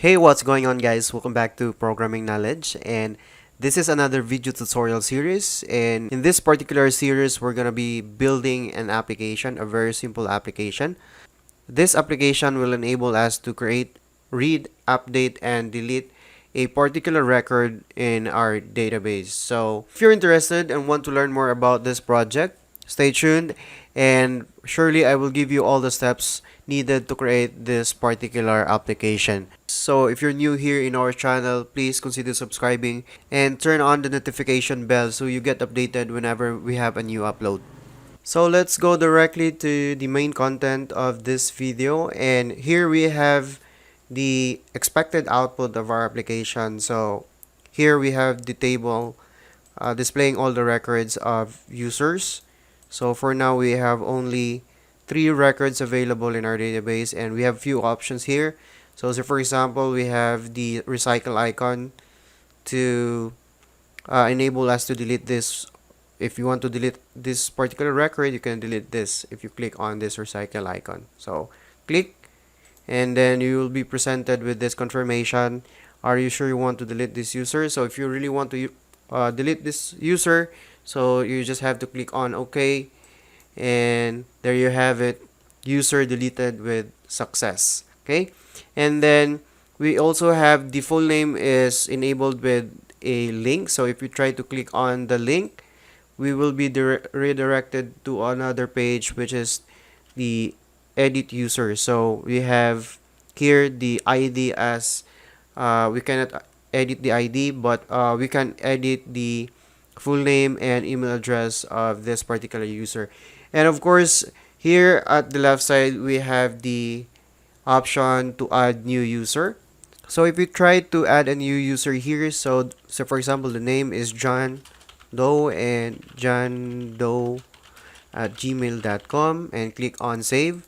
Hey, what's going on, guys? Welcome back to Programming Knowledge, and this is another video tutorial series. And in this particular series, we're gonna be building an application, a very simple application. This application will enable us to create, read, update, and delete a particular record in our database. So if you're interested and want to learn more about this project, stay tuned, and surely I will give you all the steps needed to create this particular application. So if you're new here in our channel, please consider subscribing and turn on the notification bell so you get updated whenever we have a new upload. So let's go directly to the main content of this video, and here we have the expected output of our application. So here we have the table displaying all the records of users. So for now we have only 3 records available in our database, and we have few options here. So for example, we have the recycle icon to enable us to delete this. If you want to delete this particular record, you can delete this if you click on this recycle icon. So click, and then you will be presented with this confirmation. Are you sure you want to delete this user? So if you really want to delete this user, so you just have to click on OK, and there you have it, user deleted with success. Okay, and then we also have the full name is enabled with a link. So if you try to click on the link, we will be redirected to another page, which is the edit user. So we have here the ID as we cannot edit the ID, but we can edit the full name and email address of this particular user. And of course, here at the left side, we have the option to add new user. So if you try to add a new user here, so for example, the name is John Doe and johndoe@gmail.com, and click on save.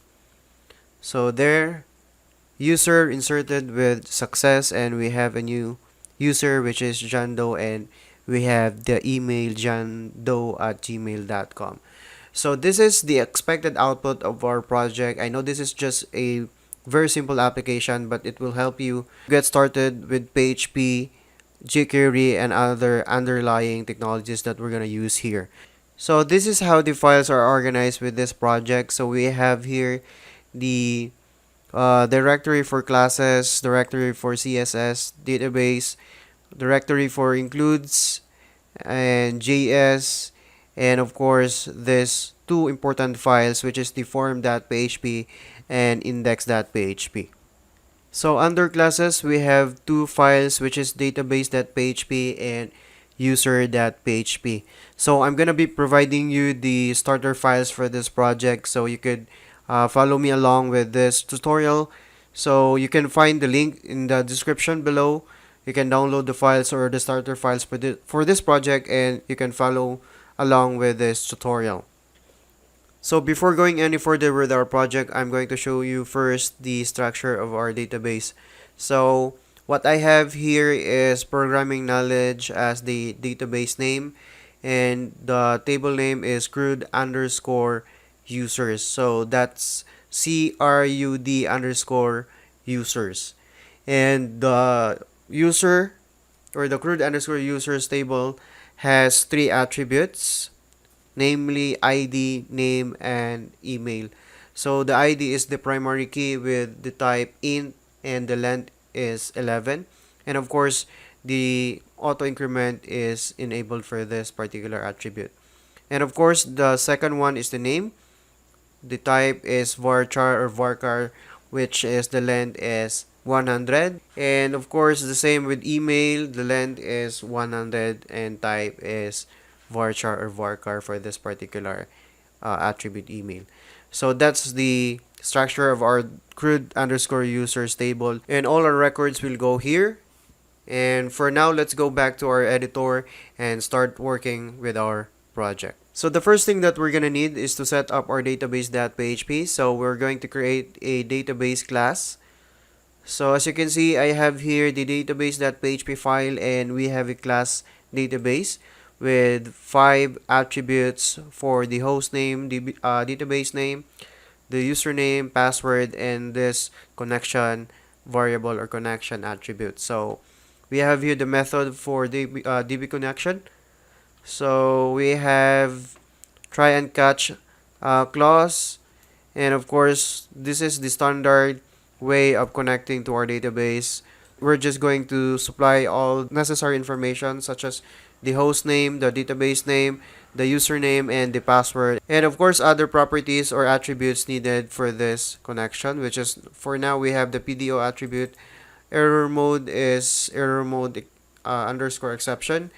So there, user inserted with success, and we have a new user which is John Doe, and we have the email johndoe@gmail.com. So this is the expected output of our project. I know this is just a very simple application, but it will help you get started with PHP, jQuery, and other underlying technologies that we're going to use here. So this is how the files are organized with this project. So we have here the directory for classes, directory for CSS, database, directory for includes, and JS, and of course this 2 important files, which is the form.php and index.php. So under classes, we have 2 files, which is database.php and user.php. So I'm gonna be providing you the starter files for this project, so you could follow me along with this tutorial. So you can find the link in the description below. You can download the files or the starter files for this project, and you can follow along with this tutorial. So before going any further with our project, I'm going to show you first the structure of our database. So what I have here is programming knowledge as the database name, and the table name is CRUD underscore users. So that's CRUD underscore users. And the user or the CRUD underscore users table has 3 attributes, namely ID, name, and email. So the ID is the primary key with the type int, and the length is 11. And of course, the auto increment is enabled for this particular attribute. And of course, the second one is the name. The type is varchar or varchar, which is the length is 100. And of course, the same with email. The length is 100 and type is varchar or varchar for this particular attribute email. So that's the structure of our CRUD underscore users table, and all our records will go here. And for now, let's go back to our editor and start working with our project. So the first thing that we're gonna need is to set up our database.php. So we're going to create a database class. So as you can see, I have here the database.php file, and we have a class database with 5 attributes for the host name, the database name, the username, password, and this connection variable or connection attribute. So we have here the method for DB connection. So we have try and catch clause, and of course this is the standard way of connecting to our database. We're just going to supply all necessary information such as the host name, the database name, the username, and the password, and of course other properties or attributes needed for this connection, which is for now we have the PDO attribute. Error mode is error mode underscore exception.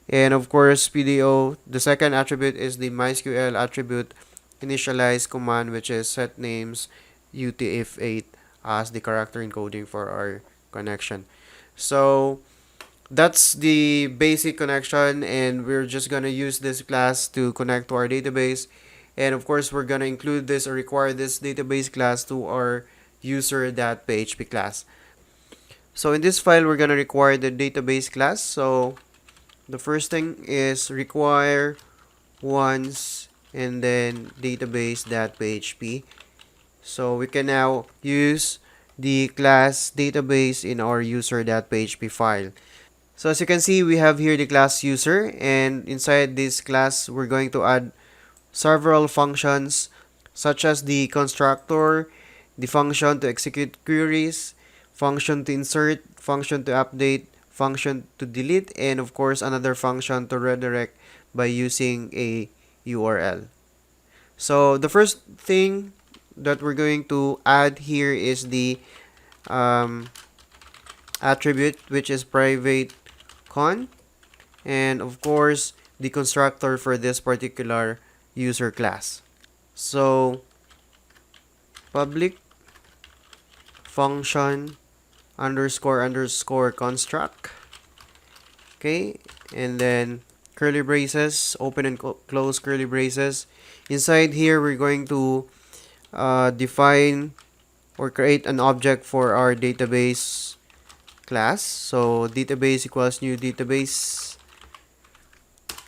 And of course, PDO, the second attribute is the MySQL attribute initialize command, which is set names UTF-8 as the character encoding for our connection. So that's the basic connection, and we're just gonna use this class to connect to our database. And of course, we're gonna include this or require this database class to our user.php class. So in this file, we're gonna require the database class. So the first thing is require once and then database.php. So we can now use the class database in our user.php file. So as you can see, we have here the class user, and inside this class, we're going to add several functions such as the constructor, the function to execute queries, function to insert, function to update, function to delete, and of course another function to redirect by using a URL. So the first thing that we're going to add here is the attribute, which is private con, and of course the constructor for this particular user class. So public function underscore underscore construct, okay, and then curly braces, open and close curly braces. Inside here, we're going to define or create an object for our database class. So database equals new database,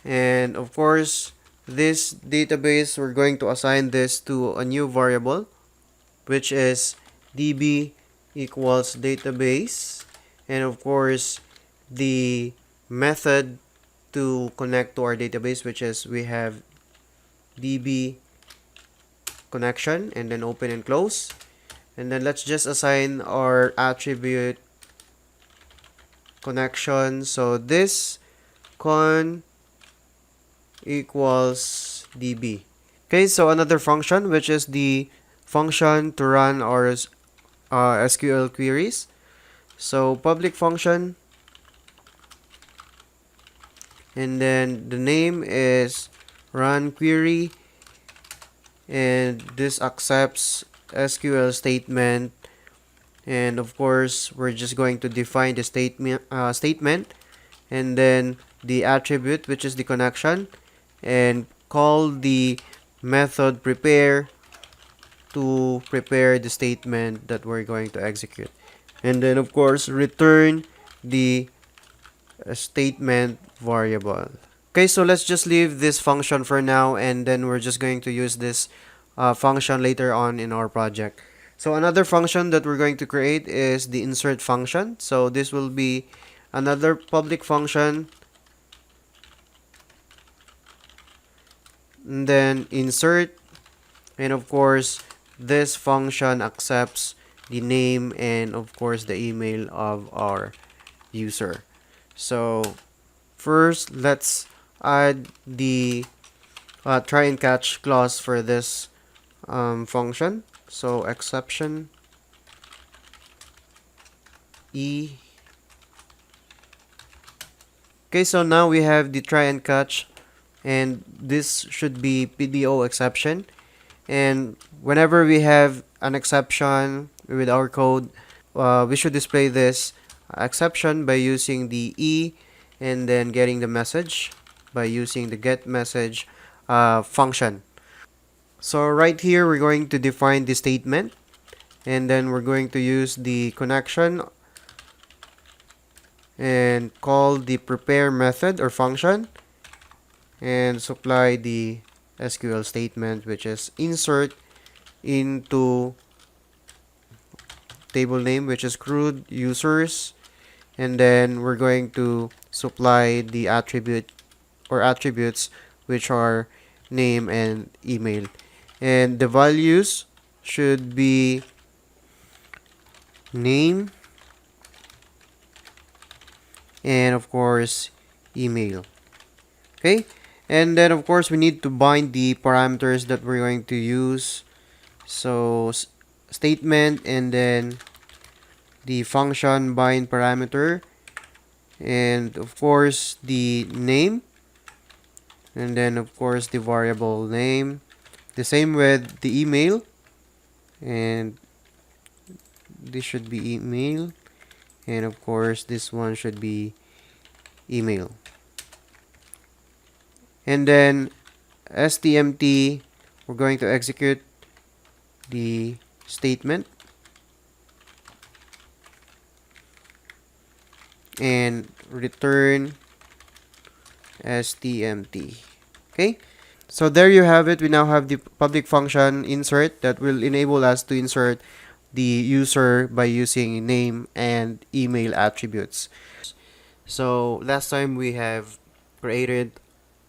and of course this database, we're going to assign this to a new variable, which is db equals database, and of course the method to connect to our database, which is we have db connection and then open and close, and then let's just assign our attribute connection. So this con equals db. Okay, so another function, which is the function to run our SQL queries. So public function, and then the name is run query, and this accepts SQL statement, and of course we're just going to define the statement, and then the attribute, which is the connection, and call the method prepare to prepare the statement that we're going to execute, and then of course return the statement variable. Okay, so let's just leave this function for now, and then we're just going to use this function later on in our project. So another function that we're going to create is the insert function. So this will be another public function, and then insert, and of course this function accepts the name and of course the email of our user. So first, let's add the try and catch clause for this function. So exception e. Okay, so now we have the try and catch, and this should be PDO exception, and whenever we have an exception with our code, we should display this exception by using the e, and then getting the message by using the get message function. So right here, we're going to define the statement, and then we're going to use the connection and call the prepare method or function, and supply the SQL statement, which is insert into table name, which is CRUD users, and then we're going to supply the attribute or attributes, which are name and email. And the values should be name and of course email. Okay, and then of course we need to bind the parameters that we're going to use. So statement, and then the function bind parameter, and of course the name, and then of course the variable name. The same with the email, and this should be email, and of course this one should be email. And then stmt, we're going to execute the statement and return stmt. Okay, so there you have it. We now have the public function insert that will enable us to insert the user by using name and email attributes. So last time we have created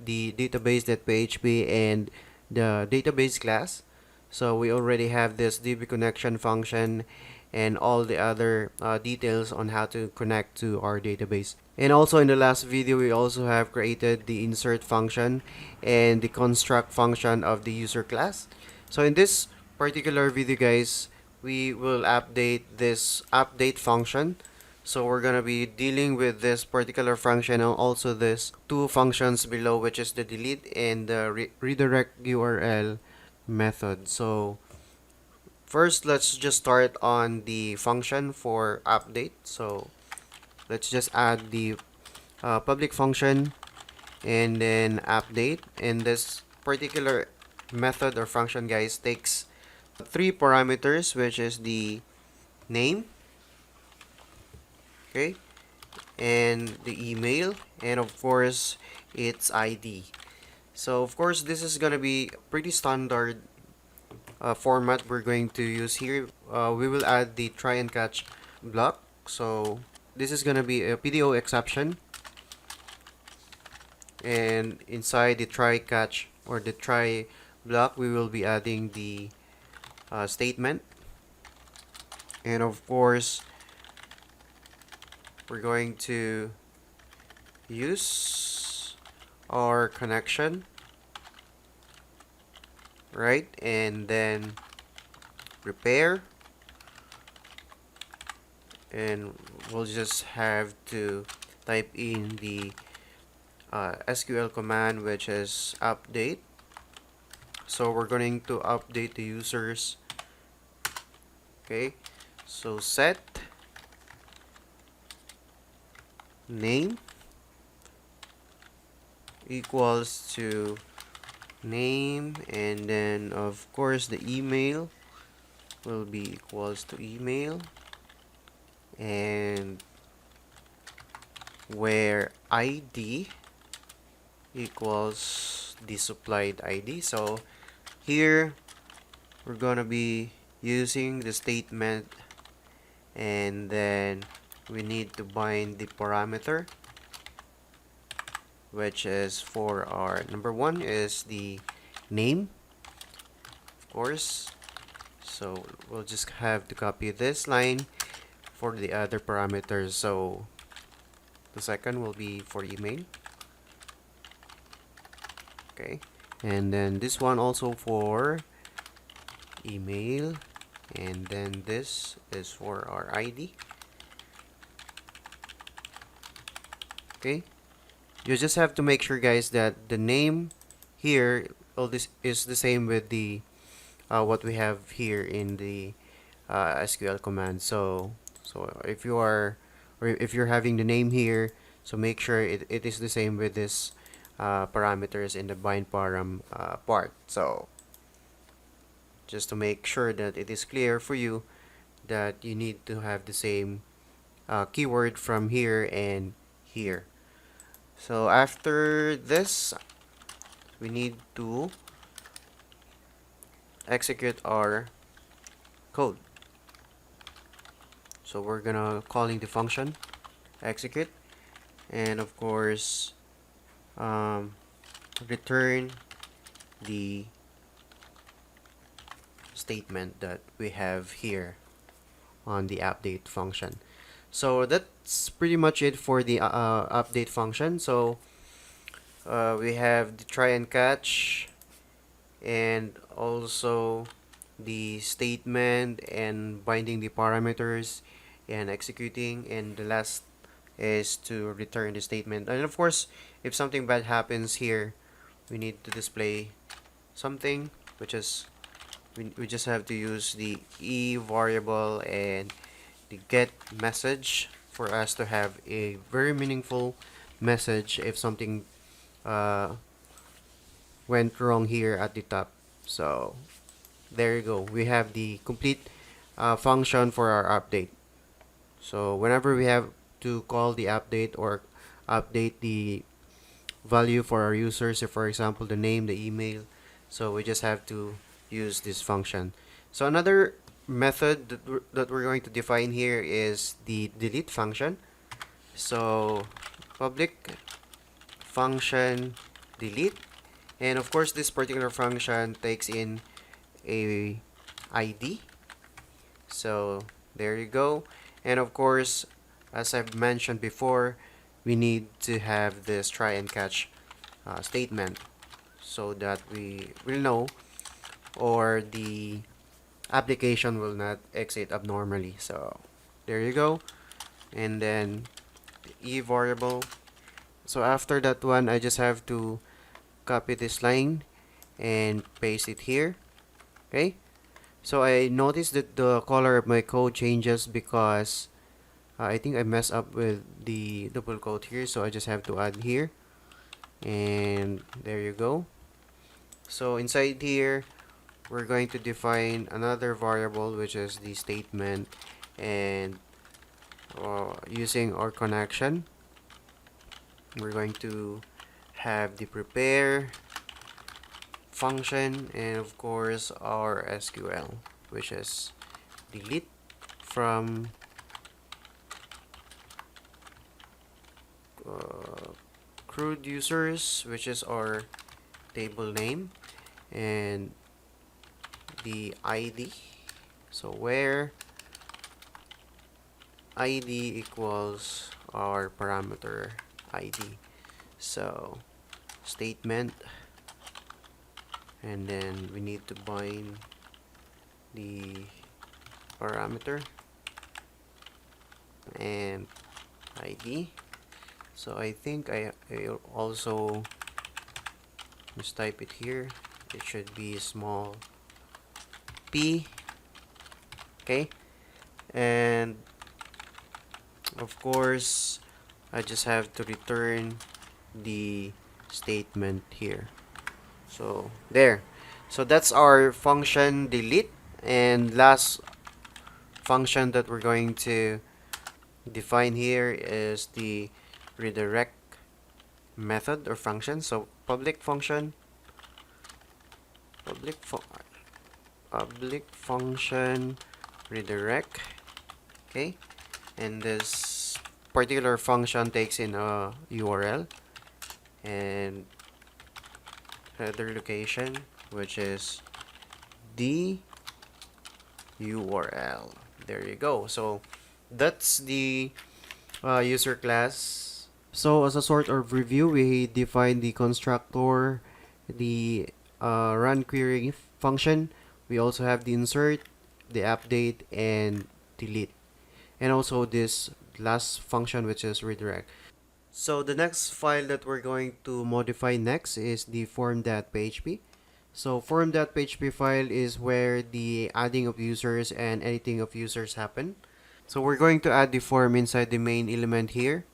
the database.php and the database class. So we already have this DB connection function and all the other details on how to connect to our database. And also in the last video, we also have created the insert function and the construct function of the user class. So in this particular video, guys, we will update this update function. So we're gonna be dealing with this particular function and also this two functions below, which is the delete and the redirect URL method. So first, let's just start on the function for update. So let's just add the public function and then update. And this particular method or function, guys, takes three parameters, which is the name, okay, and the email, and of course its ID. So of course this is gonna be pretty standard format we're going to use here. We will add the try and catch block. So this is gonna be a PDO exception, and inside the try catch or the try block we will be adding the statement, and of course we're going to use our connection, right, and then prepare, and we'll just have to type in the SQL command, which is update. So we're going to update the users. Okay, so set name equals to name, and then of course the email will be equals to email, and where ID equals the supplied ID. So here we're gonna be using the statement, and then we need to bind the parameter, which is for our number one is the name, of course. So we'll just have to copy this line for the other parameters. So the second will be for email, okay, and then this one also for email, and then this is for our ID. Okay, you just have to make sure, guys, that the name here, all this is the same with the what we have here in the SQL command. So if you are, or if you're having the name here, so make sure it is the same with this parameters in the bind param part. So just to make sure that it is clear for you that you need to have the same keyword from here and here. So after this, we need to execute our code. So we're gonna calling the function execute, and of course return the statement that we have here on the update function. So that's pretty much it for the update function. So we have the try and catch, and also the statement and binding the parameters and executing, and the last is to return the statement. And of course, if something bad happens here, we need to display something, which is we just have to use the e variable and the get message for us to have a very meaningful message if something uh, went wrong here at the top. So there you go, we have the complete function for our update. So whenever we have to call the update or update the value for our users, if for example the name, the email, so we just have to use this function. So another method that we're going to define here is the delete function. So public function delete, and of course this particular function takes in a ID. So there you go. And of course, as I've mentioned before, we need to have this try and catch statement so that we will know, or the application will not exit abnormally. So there you go. And then the e variable. So after that one, I just have to copy this line and paste it here. Okay. So I noticed that the color of my code changes because I think I messed up with the double quote here. So I just have to add here. And there you go. So inside here, we're going to define another variable, which is the statement, and using our connection, we're going to have the prepare function, and of course our SQL, which is delete from CRUD users, which is our table name, and the ID. So where ID equals our parameter ID. So statement, and then we need to bind the parameter and ID. So I think I also mistype it here. It should be small p. Okay, and of course I just have to return the statement here. So there. So that's our function delete. And last function that we're going to define here is the redirect method or function. So public function, public function redirect. Okay, and this particular function takes in a URL and header location, which is the URL. There you go. So that's the user class. So as a sort of review, we define the constructor, the run query function. We also have the insert, the update, and delete, and also this last function, which is redirect. So the next file that we're going to modify next is the form.php. So form.php file is where the adding of users and editing of users happen. So we're going to add the form inside the main element here.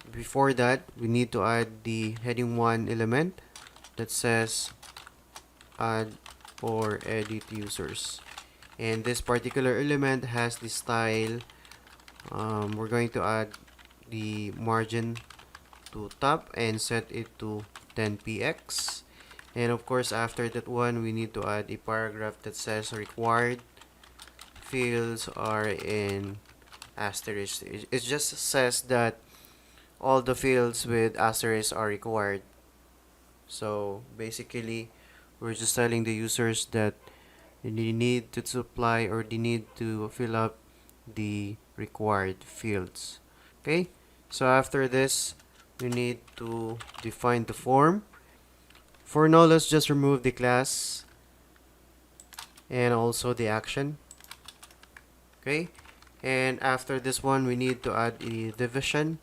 Before that, we need to add the heading 1 element that says add or edit users. And this particular element has the style. We're going to add the margin to top and set it to 10px. And of course, after that one, we need to add a paragraph that says required fields are in asterisk. It just says that all the fields with asterisk are required. So basically, we're just telling the users that they need to supply or they need to fill up the required fields. Okay, so after this, we need to define the form. For now, let's just remove the class and also the action. Okay, and after this one, we need to add a division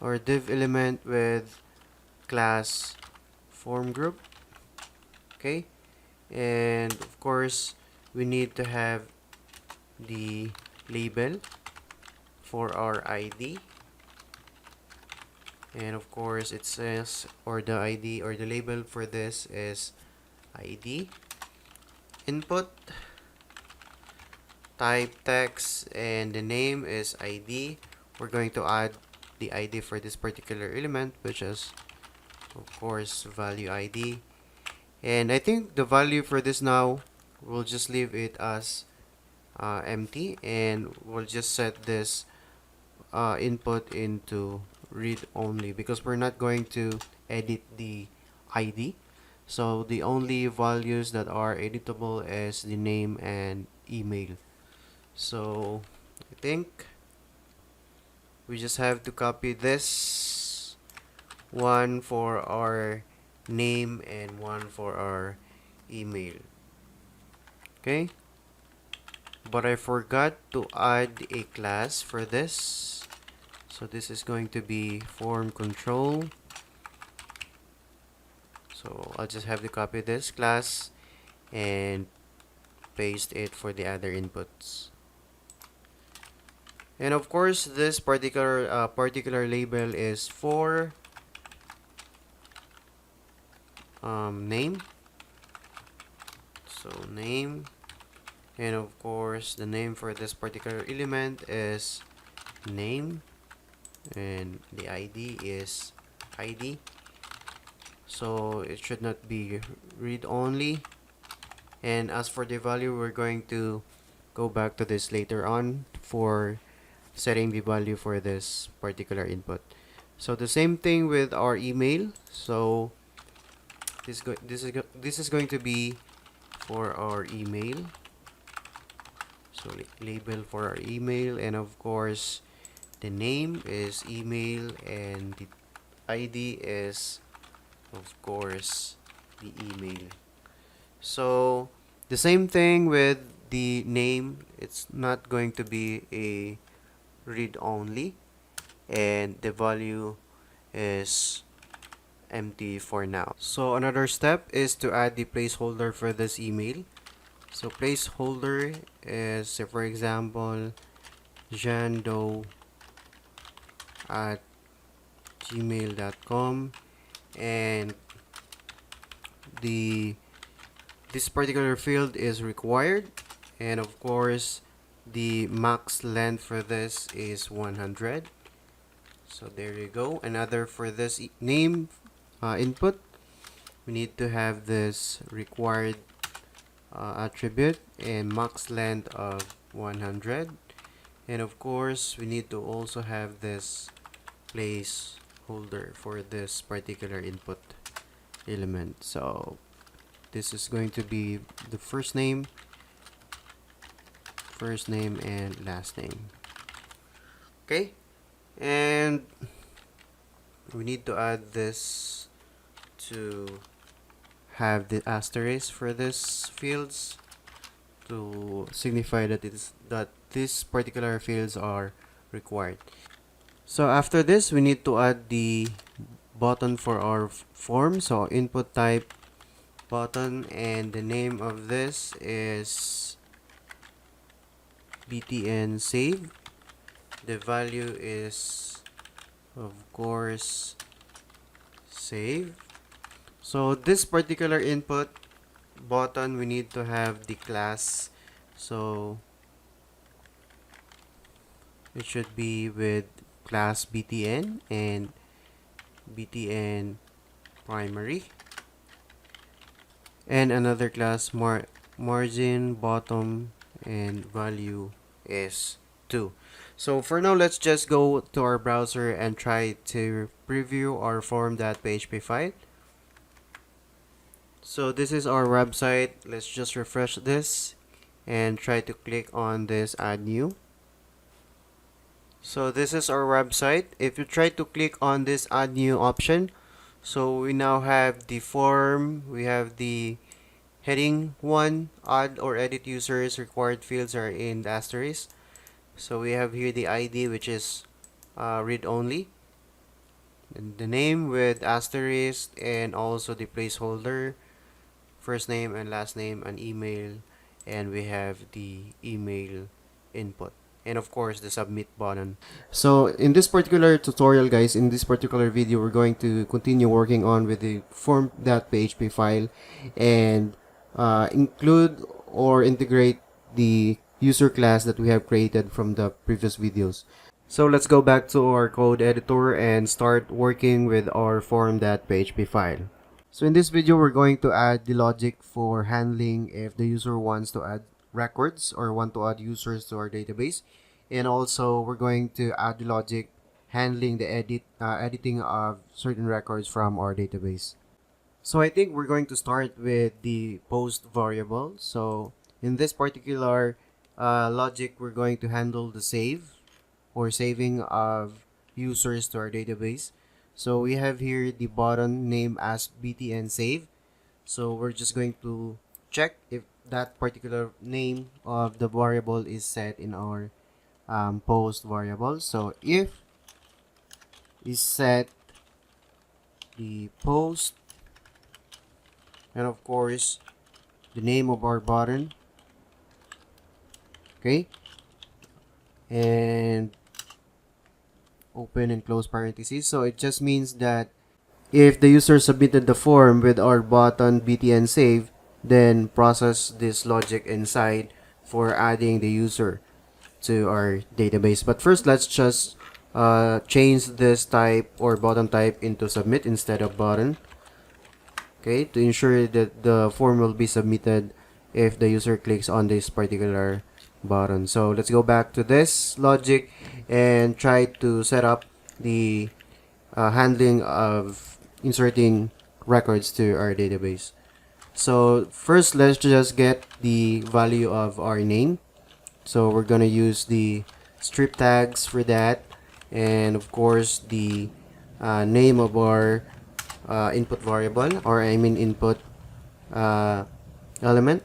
or div element with class form group. Okay, and of course, we need to have the label for our ID. And of course, it says, or the ID or the label for this is ID. Input, type text, and the name is ID. We're going to add the ID for this particular element, which is of course value ID. And I think the value for this now, we'll just leave it as empty, and we'll just set this input into read only because we're not going to edit the ID. So the only values that are editable is the name and email. So I think we just have to copy this one for our name and one for our email. Okay, but I forgot to add a class for this. So this is going to be form control. So I'll just have to copy this class and paste it for the other inputs. And of course, this particular label is for name. So name, and of course, the name for this particular element is name, and the ID is ID. So it should not be read only. And as for the value, we're going to go back to this later on for setting the value for this particular input. So the same thing with our email. So this is going to be for our email. So label for our email, and of course the name is email, and the ID is of course the email. So the same thing with the name, it's not going to be a read only, and the value is empty for now. So another step is to add the placeholder for this email. So placeholder is, say for example, jando at gmail.com, and this particular field is required, and of course the max length for this is 100. So there you go. Another for this name input, we need to have this required attribute and max length of 100, and of course we need to also have this placeholder for this particular input element. So this is going to be the first name and last name. Okay, and we need to add this to have the asterisk for this fields to signify that these particular fields are required. So after this, we need to add the button for our form. So input type button, and the name of this is btn save. The value is of course save. So this particular input button, we need to have the class. So it should be with class btn and btn primary, and another class margin bottom and value is 2. So for now, let's just go to our browser and try to preview our form.php file. So this is our website. Let's just refresh this and try to click on this add new. So this is our website. If you try to click on this add new option, so we now have the form, we have the heading 1, add or edit users, required fields are in the asterisk. So we have here the ID, which is read only, and the name with asterisk, and also the placeholder, first name and last name, and email, and we have the email input, and of course the submit button. So in this particular tutorial, guys, in this particular video, we're going to continue working on with the form.php file and include or integrate the user class that we have created from the previous videos. So let's go back to our code editor and start working with our form.php file. So in this video, we're going to add the logic for handling if the user wants to add records or want to add users to our database. And also, we're going to add the logic handling the editing of certain records from our database. So I think we're going to start with the post variable. So in this particular logic, we're going to handle the save or saving of users to our database. So we have here the button name as btn save. So we're just going to check if that particular name of the variable is set in our post variable. So if is set the post, and of course the name of our button, okay, and open and close parentheses. So it just means that if the user submitted the form with our button btn save, then process this logic inside for adding the user to our database. But first, let's just change this type or button type into submit instead of button, okay, to ensure that the form will be submitted if the user clicks on this particular button. So let's go back to this logic and try to set up the handling of inserting records to our database. So first, let's just get the value of our name. So we're gonna use the strip tags for that, and of course the name of our input variable, or I mean input element.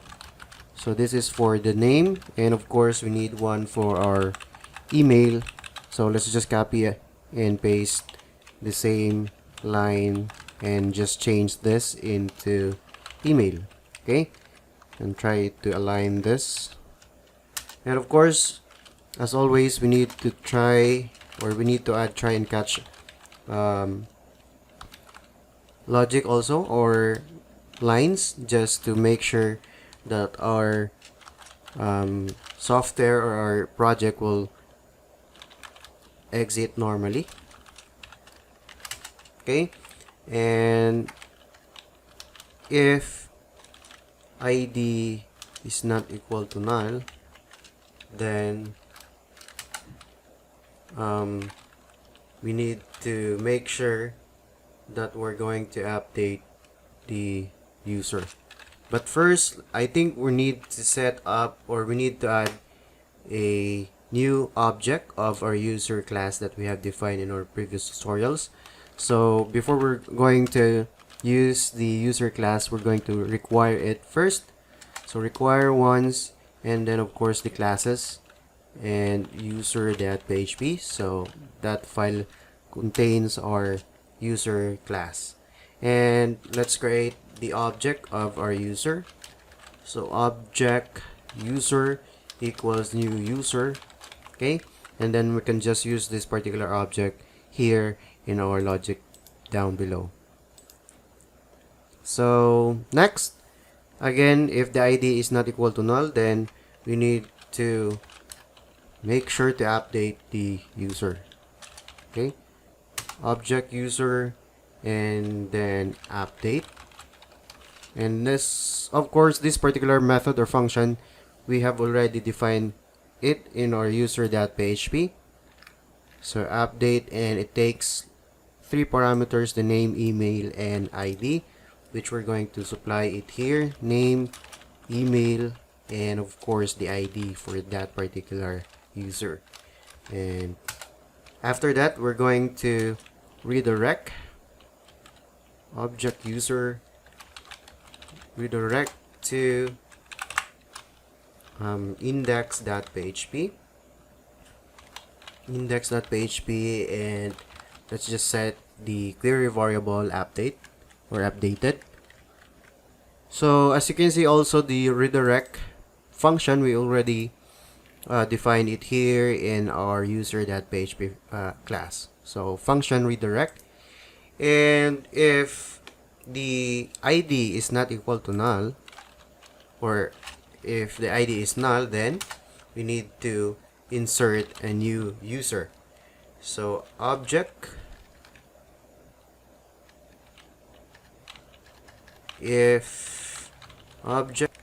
So this is for the name, and of course we need one for our email. So let's just copy and paste the same line and just change this into email, okay, and try to align this. And of course, as always, we need to try, or we need to add try and catch logic also, or lines, just to make sure that our software or our project will exit normally, okay. And if id is not equal to null, then we need to make sure that we're going to update the user. But first, I think we need to set up, or we need to add a new object of our user class that we have defined in our previous tutorials. So before we're going to use the user class, we're going to require it first. So require once, and then of course the classes and user.php. So that file contains our user class, and let's create the object of our user. So object user equals new user, okay, and then we can just use this particular object here in our logic down below. So next, again, if the id is not equal to null, then we need to make sure to update the user, okay, object user, and then update. And this, of course, this particular method or function we have already defined it in our user.php. So update, and it takes three parameters: the name, email, and ID, which we're going to supply it here: name, email, and of course the ID for that particular user. And after that, we're going to redirect object user, redirect to index.php, and let's just set the query variable update or updated. So as you can see, also the redirect function, we already defined it here in our user.php class. So function redirect, and if the ID is not equal to null, or if the ID is null, then we need to insert a new user. So object, if object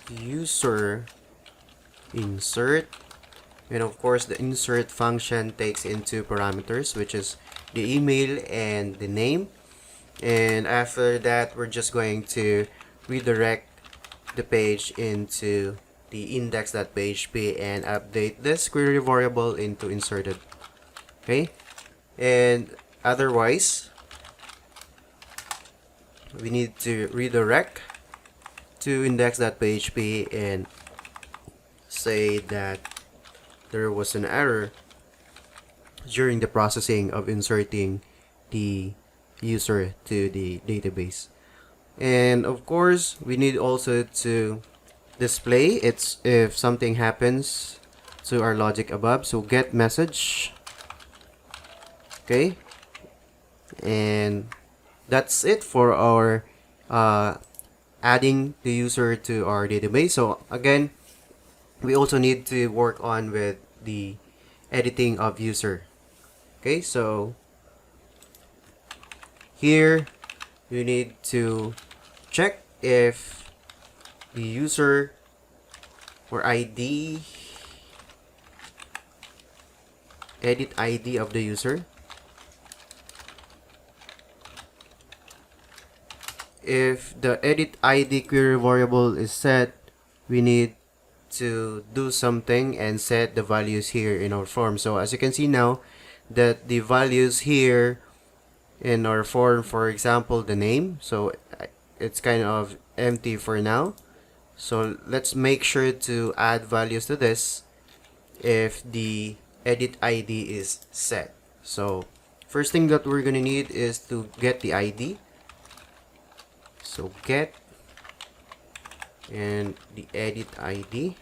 user insert, and of course the insert function takes in two parameters, which is the email and the name. And after that, we're just going to redirect the page into the index.php and update this query variable into inserted. Okay, and otherwise we need to redirect to index.php and say that there was an error during the processing of inserting the user to the database. And of course, we need also to display it's if something happens to our logic above. So get message. Okay, and that's it for our adding the user to our database. So again, we also need to work on with the editing of user. Okay, so here you need to check if the user or ID, edit ID of the user, if the edit ID query variable is set, we need to do something and set the values here in our form. So as you can see now that the values here in our form, for example the name, so it's kind of empty for now. So let's make sure to add values to this if the edit ID is set. So first thing that we're gonna need is to get the ID. So get and the edit ID,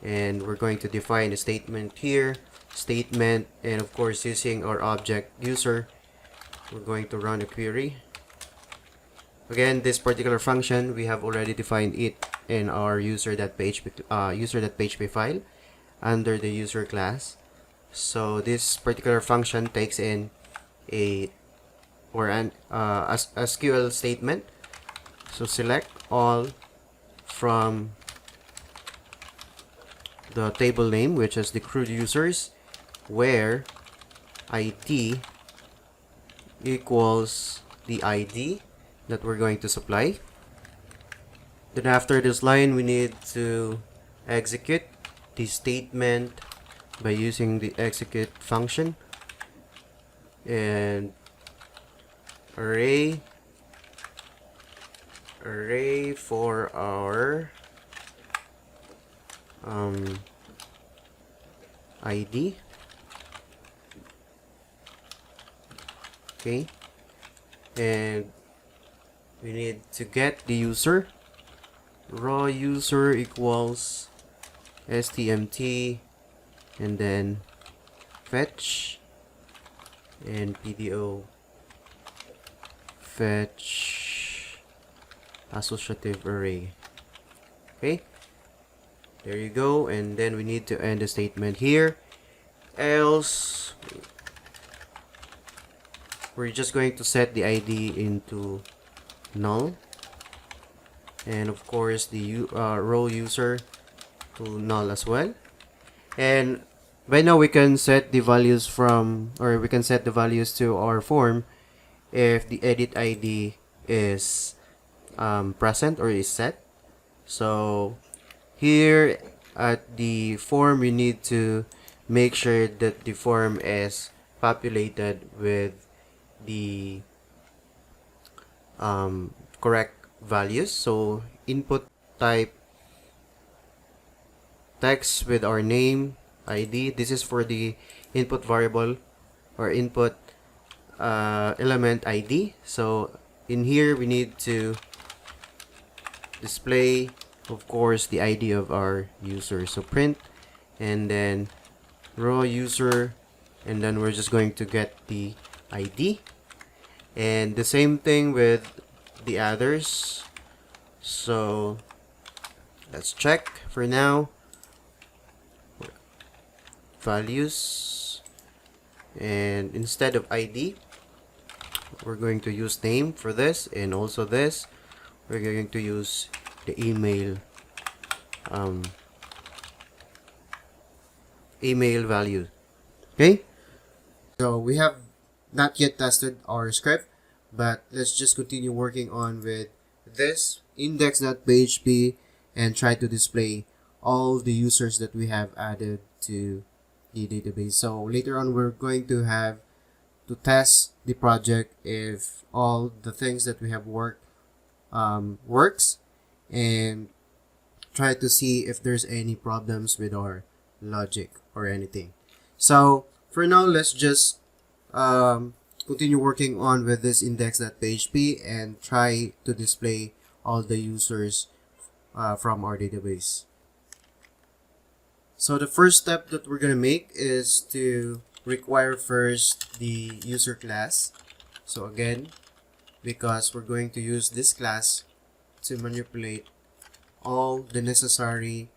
and we're going to define a statement here, statement, and of course using our object user, we're going to run a query. Again, this particular function, we have already defined it in our user.php file under the user class. So this particular function takes in a SQL statement. So select all from the table name, which is the CRUD users, where ID equals the ID that we're going to supply. Then after this line, we need to execute the statement by using the execute function, and array for our ID. Okay, and we need to get the user. Raw user equals stmt, and then fetch and pdo fetch associative array. Okay, there you go. And then we need to end the statement here, else we're just going to set the ID into null, and of course the row user to null as well. And by now we can set the values from, or we can set the values to our form if the edit ID is present or is set. So here at the form, we need to make sure that the form is populated with the correct values. So input type text with our name, ID. This is for the input variable or input element ID. So in here we need to display, of course, the ID of our user. So print, and then row user, and then we're just going to get the ID. And the same thing with the others. So let's check for now. Values, and instead of ID, we're going to use name for this, and also this, we're going to use the email email value. Okay, so we have not yet tested our script, but let's just continue working on with this index.php and try to display all the users that we have added to the database. So later on, we're going to have to test the project if all the things that we have worked works, and try to see if there's any problems with our logic or anything. So for now, let's just continue working on with this index.php and try to display all the users from our database. So the first step that we're going to make is to require first the user class. So again, because we're going to use this class to manipulate all the necessary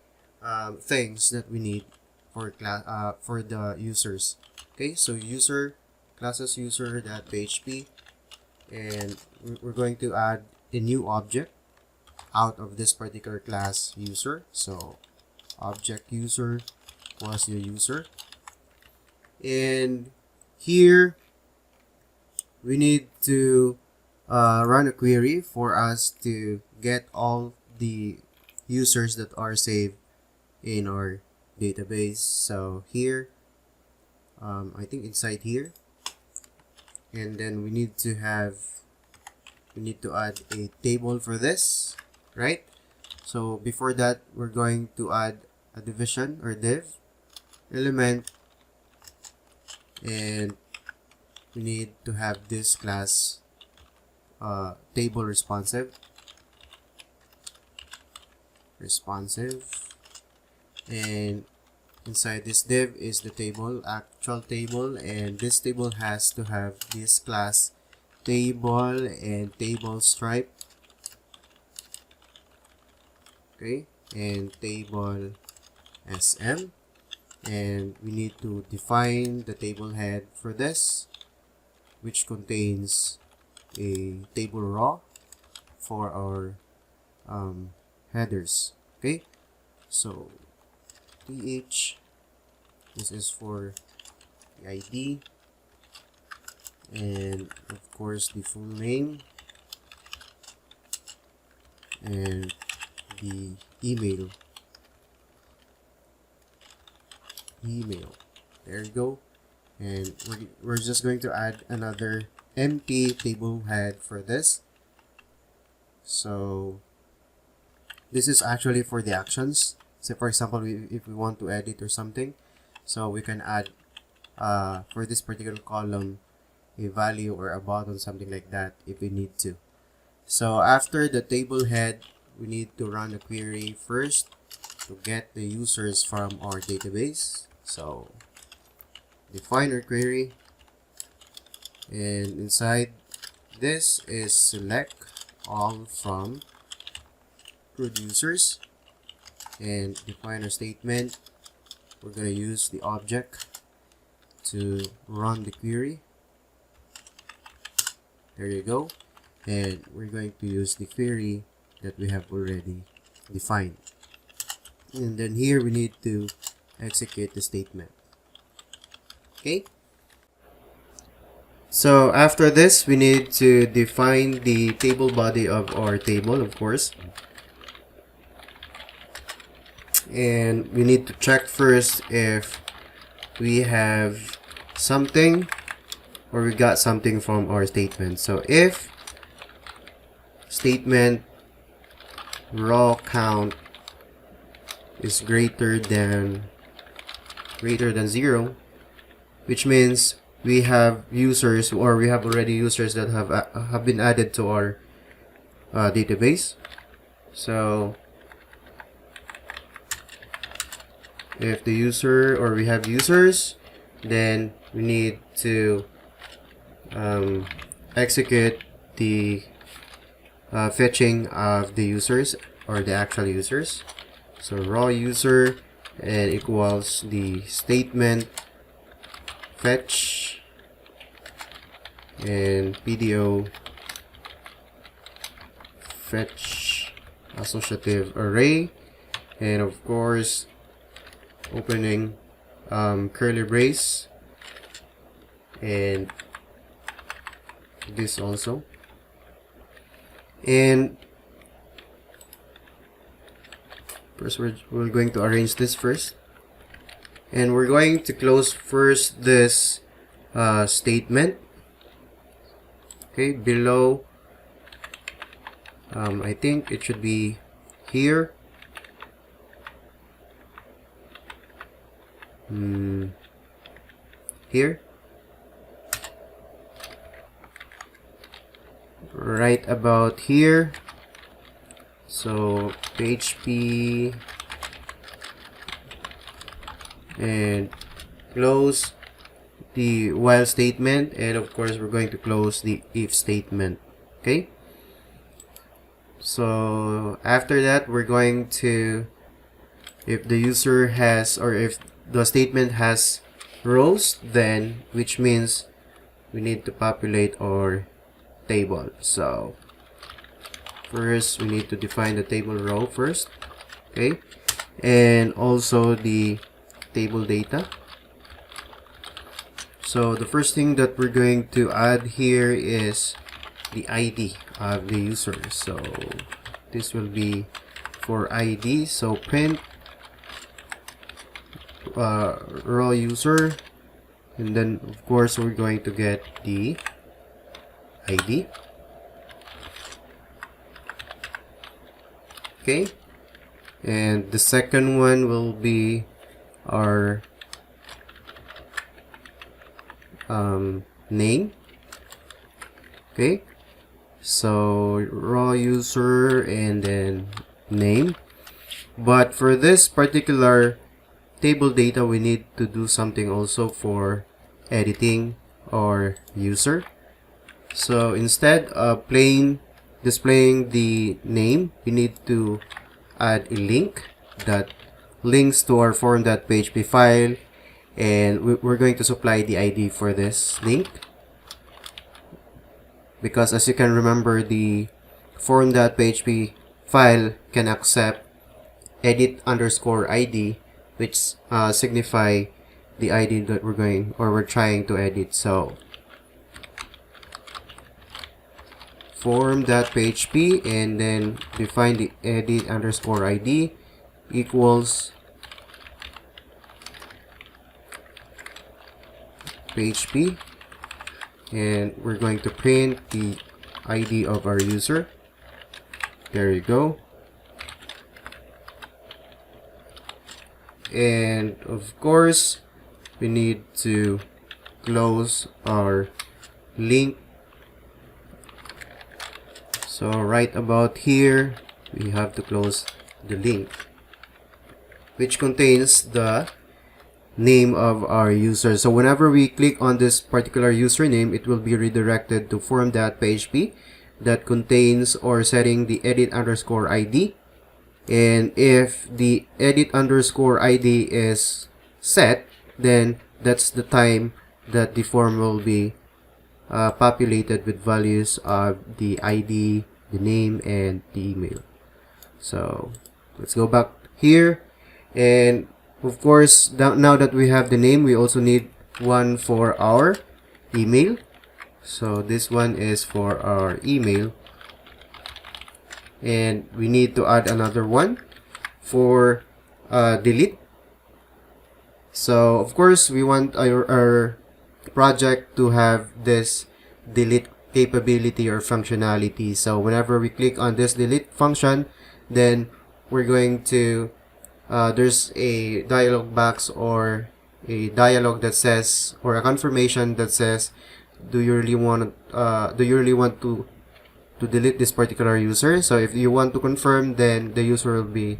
things that we need for the users. Okay, so user classes user.php, and we're going to add a new object out of this particular class user. So object user was the user, and here we need to run a query for us to get all the users that are saved in our database. So here, I think inside here, and then we need to add a table for this, right? So before that, we're going to add a division or div element, and we need to have this class table responsive, and inside this div is the table, actual table, and this table has to have this class table and table stripe, okay, and table sm, and we need to define the table head for this, which contains a table raw for our headers. Okay, so th, this is for the ID, and of course the full name, and the email. There you go. And we're just going to add another empty table head for this. So this is actually for the actions. So for example, if we want to edit or something, so we can add for this particular column a value or a button, something like that, if we need to. So after the table head, we need to run a query first to get the users from our database. So define our query, and inside this is select all from CRUD users, and define our statement. We're going to use the object to run the query, There you go. And we're going to use the query that we have already defined. And then here we need to execute the statement. Okay. So after this, we need to define the table body of our table, of course. And we need to check first if we have something or we got something from our statement. So if statement raw count is greater than 0, which means we have users, or we have already users that have been added to our database. So if the user, or we have users, then we need to execute the fetching of the users, or the actual users. So raw user and equals the statement fetch and PDO fetch associative array, and of course opening curly brace, and this also. And first we're going to arrange this first, and we're going to close first this statement. Okay, below, I think it should be here. Here, right about here. So PHP and close the while statement, and of course we're going to close the if statement. Okay, so after that we're going to, if the user has, or if the statement has rows, then which means we need to populate our table. So first we need to define the table row first, okay, and also the table data. So the first thing that we're going to add here is the ID of the user. So this will be for ID. So print raw user, and then of course we're going to get the ID. Okay, and the second one will be our name. Okay, so raw user and then name. But for this particular table data, we need to do something also for editing our user. So instead of plain displaying the name, we need to add a link that links to our form.php file, and we're going to supply the ID for this link, because as you can remember, the form.php file can accept edit_id, which signify the ID that we're trying to edit. So form.php, and then define the edit_id equals php, and we're going to print the ID of our user. There you go. And of course we need to close our link. So right about here we have to close the link, which contains the name of our user. So whenever we click on this particular username, it will be redirected to form.php that contains or setting the edit_id. And if the edit_id is set, then that's the time that the form will be populated with values of the ID, the name, and the email. So let's go back here, and of course now that we have the name, we also need one for our email. So this one is for our email, and we need to add another one for delete. So of course we want our project to have this delete capability or functionality. So whenever we click on this delete function, then we're going to there's a dialog box or a dialog that says, or a confirmation that says, do you really want to delete this particular user? So if you want to confirm, then the user will be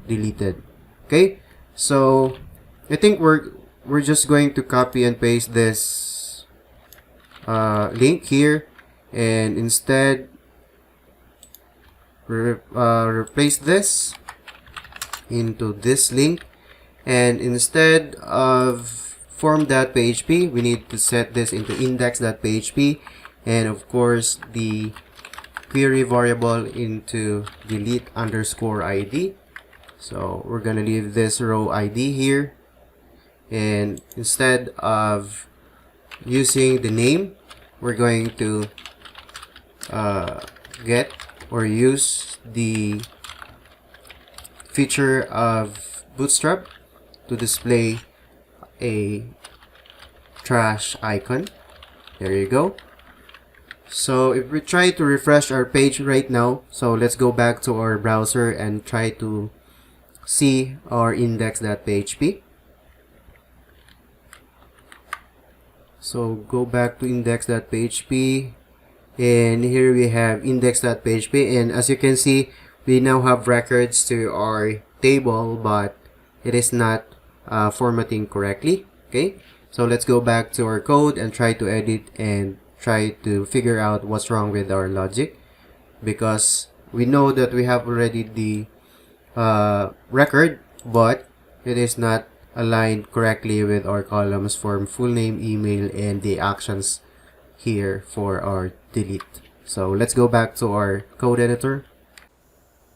deleted. Okay, so I think we're just going to copy and paste this link here, and instead replace this into this link, and instead of form.php, we need to set this into index.php, and of course the query variable into delete underscore id. So we're gonna leave this row id here, and instead of using the name, we're going to get or use the feature of Bootstrap to display a trash icon. There you go. So if we try to refresh our page right now, so let's go back to our browser and try to see our index.php. So go back to index.php, and here we have index.php, and as you can see, we now have records to our table, but it is not formatting correctly. Okay, so let's go back to our code and try to edit and try to figure out what's wrong with our logic, because we know that we have already the record, but it is not aligned correctly with our columns for full name, email, and the actions here for our delete. So let's go back to our code editor.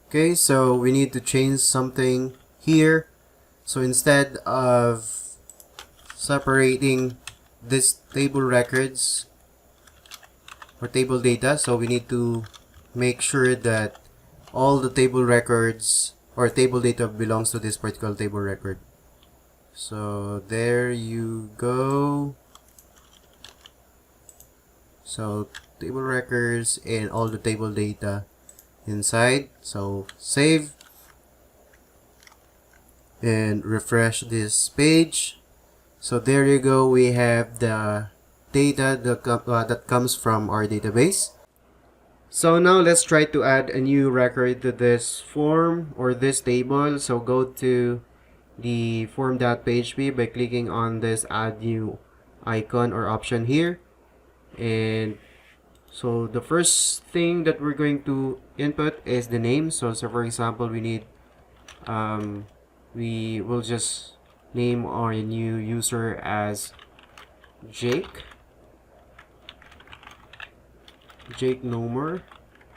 Okay, so we need to change something here. So instead of separating this table records or table data, so we need to make sure that all the table records or table data belongs to this particular table record. So there you go. So table records and all the table data inside. So save and refresh this page. So there you go, we have the data that comes from our database. So now let's try to add a new record to this form or this table. So go to the form.php by clicking on this add new icon or option here, and so the first thing that we're going to input is the name. So for example, we need we will just name our new user as Jake Nomer,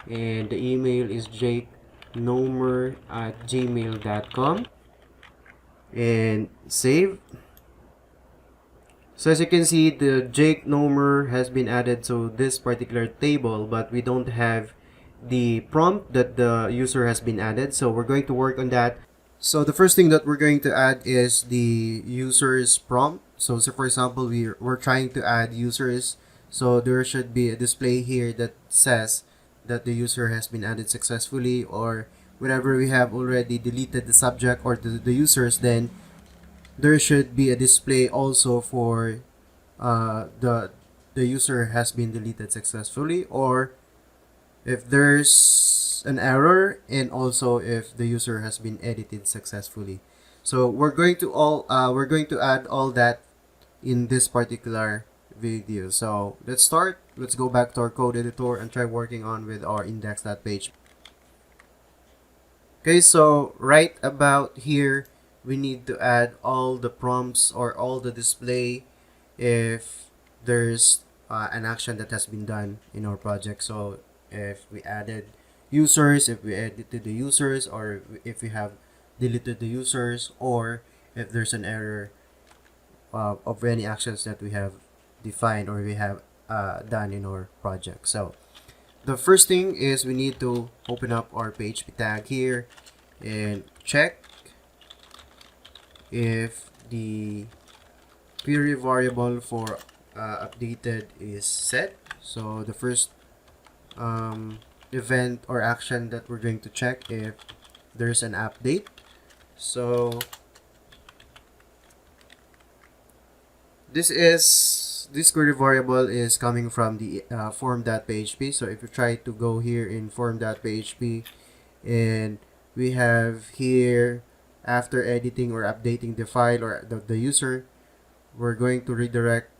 and the email is jakenomer@gmail.com, and save. So as you can see, the Jake Nomer has been added to this particular table, but we don't have the prompt that the user has been added, so we're going to work on that. So the first thing that we're going to add is the user's prompt. So for example, we're trying to add users, so there should be a display here that says that the user has been added successfully, or whenever we have already deleted the subject or the users, then there should be a display also for the user has been deleted successfully, or if there's an error, and also if the user has been edited successfully. So we're going to add all that in this particular video. So let's start. Let's go back to our code editor and try working on with our index.php. Okay, so right about here, we need to add all the prompts or all the display if there's an action that has been done in our project. So if we added users, if we edited the users, or if we have deleted the users, or if there's an error of any actions that we have defined or we have done in our project. So the first thing is we need to open up our PHP tag here and check if the query variable for updated is set. So the first event or action that we're going to check if there's an update. So this query variable is coming from the form.php. So if you try to go here in form.php, and we have here, after editing or updating the file or the user, we're going to redirect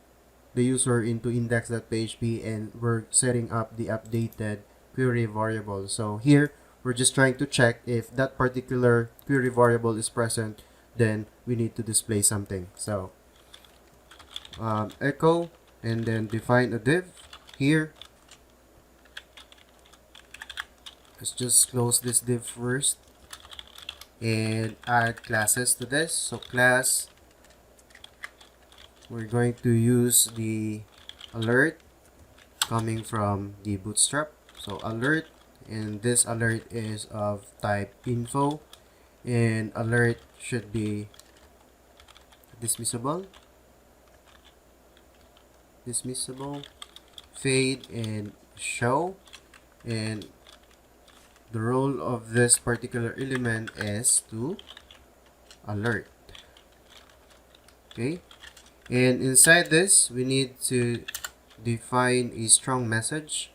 the user into index.php, and we're setting up the updated query variable. So here we're just trying to check if that particular query variable is present, then we need to display something. So echo, and then define a div here. Let's just close this div first and add classes to this. So class, we're going to use the alert coming from the Bootstrap. So alert, and this alert is of type info, and alert should be dismissible, fade, and show. And the role of this particular element is to alert. Okay, and inside this we need to define a strong message.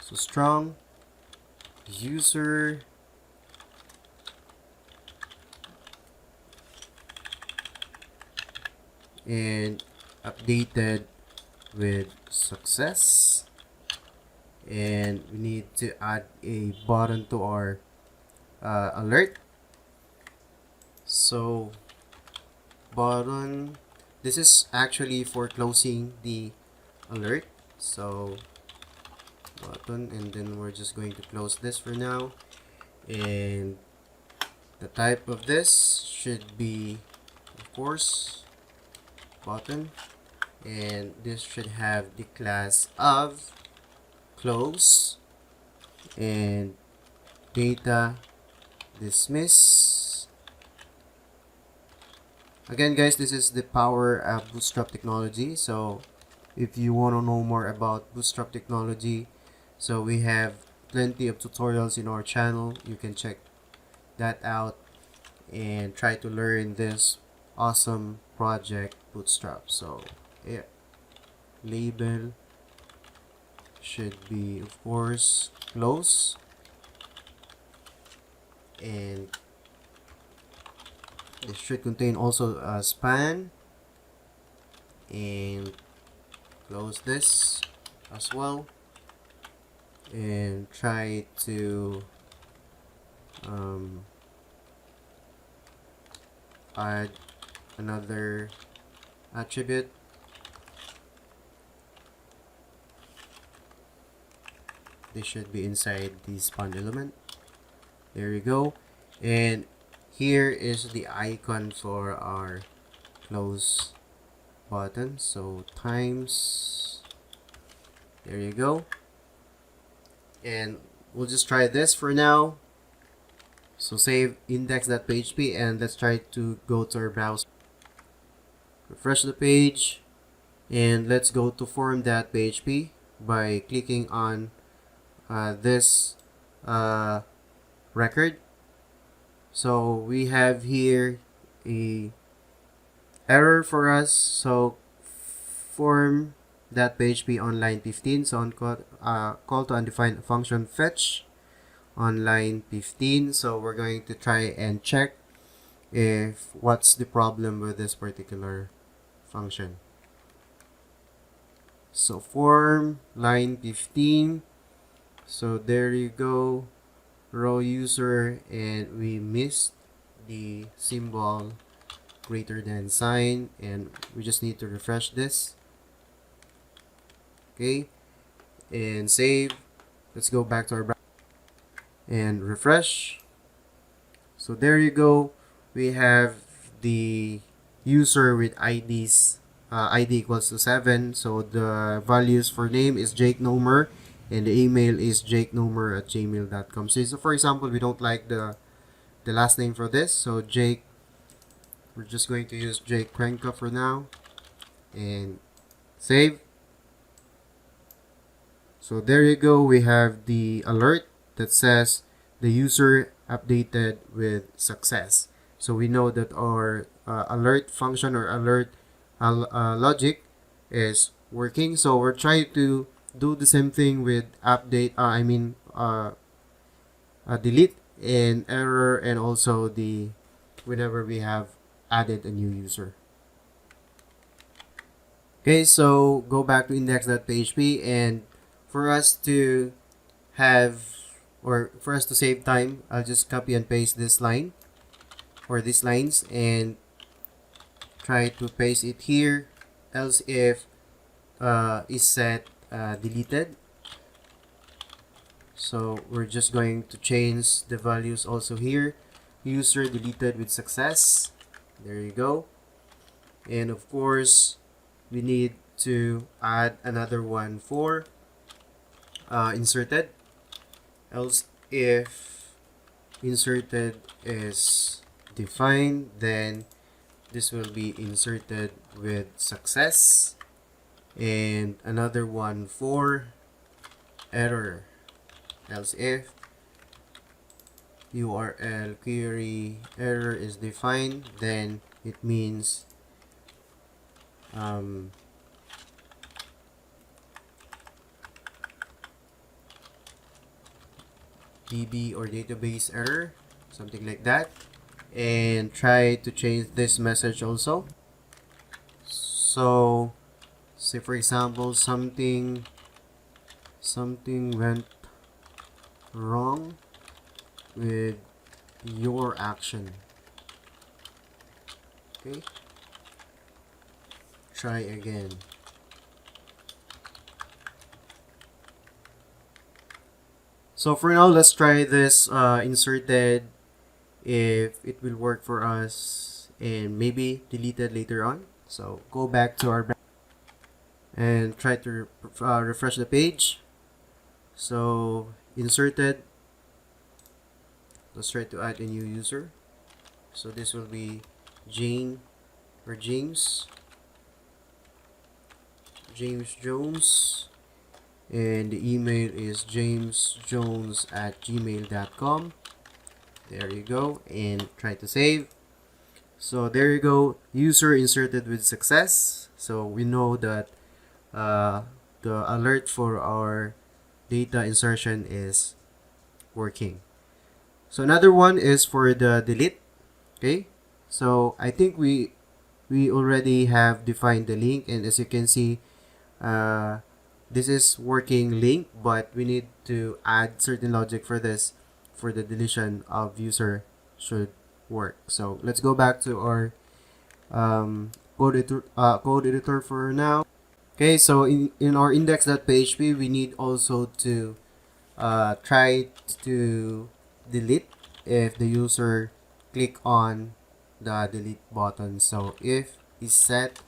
So strong user and updated with success, and we need to add a button to our alert. So button, this is actually for closing the alert. So button, and then we're just going to close this for now, and the type of this should be, of course, button, and this should have the class of close and data dismiss. Again guys, this is the power of Bootstrap technology. So if you want to know more about Bootstrap technology, so we have plenty of tutorials in our channel. You can check that out and try to learn this awesome project Bootstrap. So yeah, label should be, of course, close, and this should contain also a span, and close this as well, and try to add another attribute. This should be inside the span element. There you go. And here is the icon for our close button. So times, there you go. And we'll just try this for now. So save index.php, and let's try to go to our browser. Refresh the page, and let's go to form.php by clicking on this record. So we have here a error for us. So form.php on line 15. So on call to undefined function fetch on line 15. So we're going to try and check if what's the problem with this particular function. So form line 15. So there you go, row user, and we missed the symbol greater than sign, and we just need to refresh this. Okay, and save. Let's go back to our browser and refresh. So there you go. We have the user with IDs ID equals to 7. So the values for name is Jake Nomer and the email is jakenomer@gmail.com. So for example, we don't like the last name for this. So Jake, we're just going to use Jake Krenka for now and save. So there you go. We have the alert that says the user updated with success. So we know that our alert function or alert logic is working. So we're trying to do the same thing with update. Delete and error, and also the whenever we have added a new user. Okay, so go back to index.php, and for us to have or for us to save time, I'll just copy and paste this line or these lines and try to paste it here. Else if is set deleted. So we're just going to change the values also here. User deleted with success. There you go. And of course, we need to add another one for inserted. Else if inserted is defined, then this will be inserted with success. And another one for error. Else if URL query error is defined, then it means DB or database error, something like that. And try to change this message also. So say for example something went wrong with your action. Okay, try again. So for now, let's try this inserted, if it will work for us, and maybe deleted later on. So go back to our browser and try to refresh the page. So inserted, let's try to add a new user. So this will be Jane or James Jones, and the email is jamesjones@gmail.com. There you go, and try to save. So there you go, user inserted with success. So we know that the alert for our data insertion is working. So another one is for the delete. Okay, so I think we already have defined the link, and as you can see, this is working link, but we need to add certain logic for this, for the deletion of user should work. So let's go back to our code editor for now. Okay, so in our index.php, we need also to try to delete if the user click on the delete button. So if is set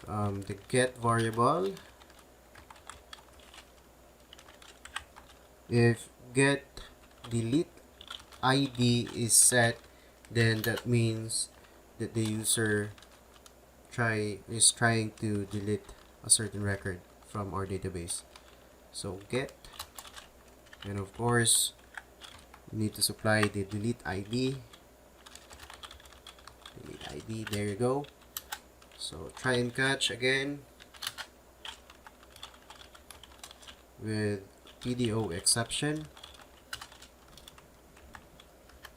the get variable, if get delete id is set, then that means that the user is trying to delete a certain record from our database. So get, and of course we need to supply the delete id. There you go. So try and catch again with PDO exception.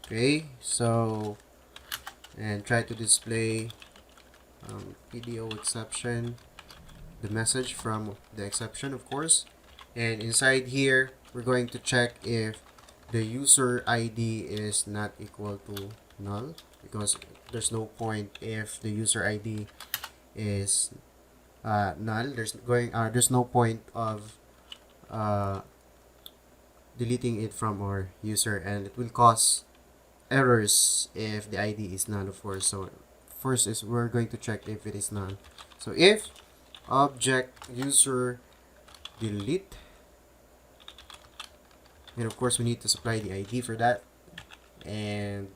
Okay, so and try to display PDO exception, the message from the exception, of course. And inside here, we're going to check if the user ID is not equal to null, because there's no point if the user ID is null. There's no point of uh, deleting it from our user, and it will cause errors if the ID is null, of course. So first is we're going to check if it is null. So if object user delete, and of course we need to supply the ID for that, and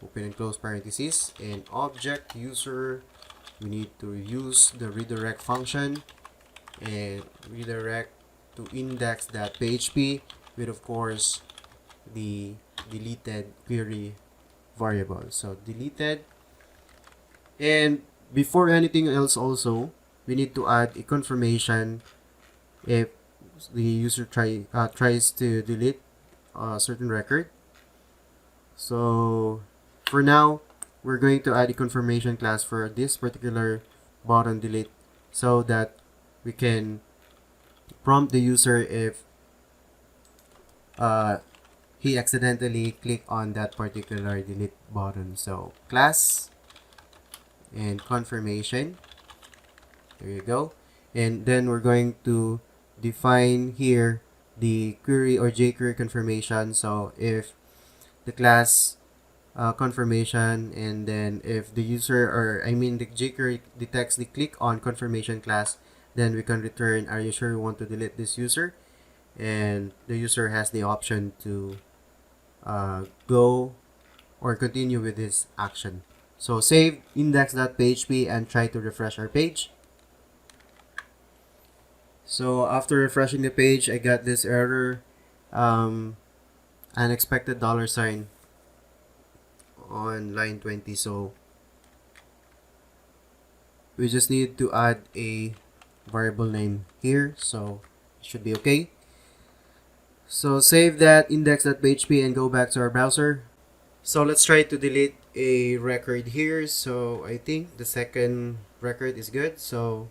open and close parentheses, and object user, we need to use the redirect function and redirect to index.php with, of course, the deleted query variable. So deleted, and before anything else also, we need to add a confirmation if the user tries to delete a certain record. So for now, we're going to add a confirmation class for this particular button delete, so that we can prompt the user if he accidentally click on that particular delete button. So class and confirmation, there you go. And then we're going to define here the query or jQuery confirmation. So if the class confirmation, and then if the user, or I mean the jQuery detects the click on confirmation class, then we can return, are you sure you want to delete this user? And the user has the option to go or continue with this action. So save index.php and try to refresh our page. So after refreshing the page, I got this error, unexpected $sign on line 20. So we just need to add a variable name here, so it should be okay. So save that index.php and go back to our browser. So let's try to delete a record here. So I think the second record is good. So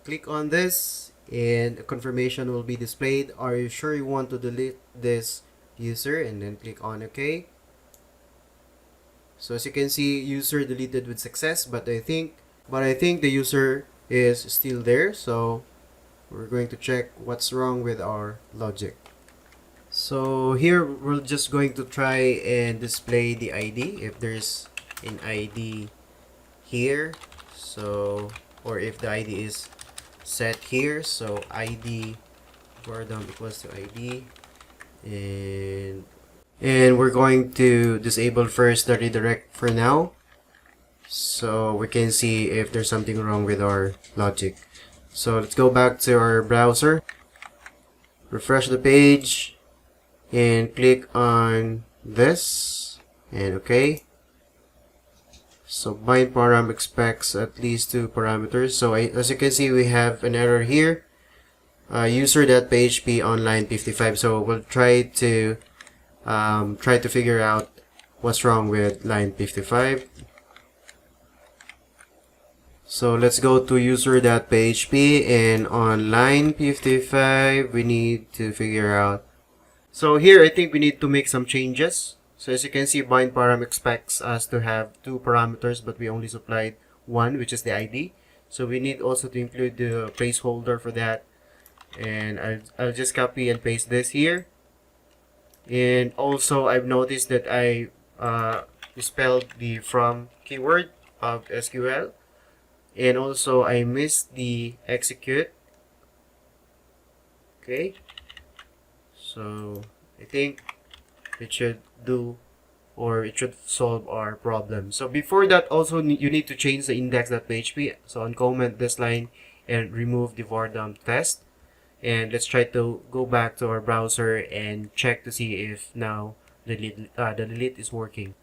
click on this and a confirmation will be displayed. Are you sure you want to delete this user? And then click on OK. So as you can see, user deleted with success, but I think the user is still there. So we're going to check what's wrong with our logic. So here we're just going to try and display the ID if there's an ID here. So, or if the ID is set here, so ID boredom equals to ID, and we're going to disable first the redirect for now, so we can see if there's something wrong with our logic. So let's go back to our browser, refresh the page, and click on this, and OK. So bind param expects at least 2 parameters. So as you can see, we have an error here, user.php on line 55. So we'll try to figure out what's wrong with line 55. So let's go to user.php, and on line 55 we need to figure out. So here I think we need to make some changes. So as you can see, bind param expects us to have 2 parameters, but we only supplied 1, which is the ID. So we need also to include the placeholder for that. And I'll just copy and paste this here. And also I've noticed that I misspelled the from keyword of SQL. And also I missed the execute. Okay. So I think it should do, or it should solve our problem. So before that, also you need to change the index.php. So uncomment this line and remove the boredom test. And let's try to go back to our browser and check to see if now the delete is working.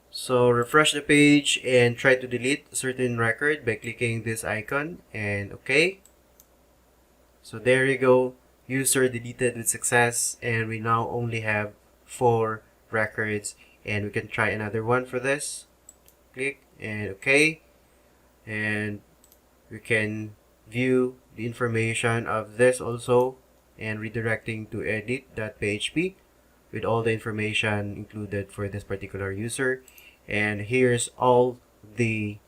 So refresh the page and try to delete a certain record by clicking this icon and OK. So there you go. User deleted with success, and we now only have 4 records, and we can try another one for this. Click and OK, and we can view the information of this also, and redirecting to edit.php with all the information included for this particular user. And here's all the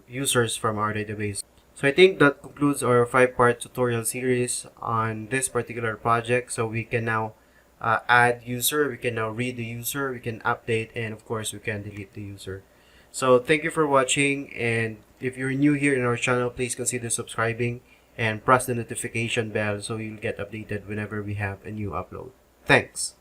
users from our database. So I think that concludes our 5-part tutorial series on this particular project. So we can now add user, we can now read the user, we can update, and of course we can delete the user. So thank you for watching, and if you're new here in our channel, please consider subscribing and press the notification bell so you'll get updated whenever we have a new upload. Thanks.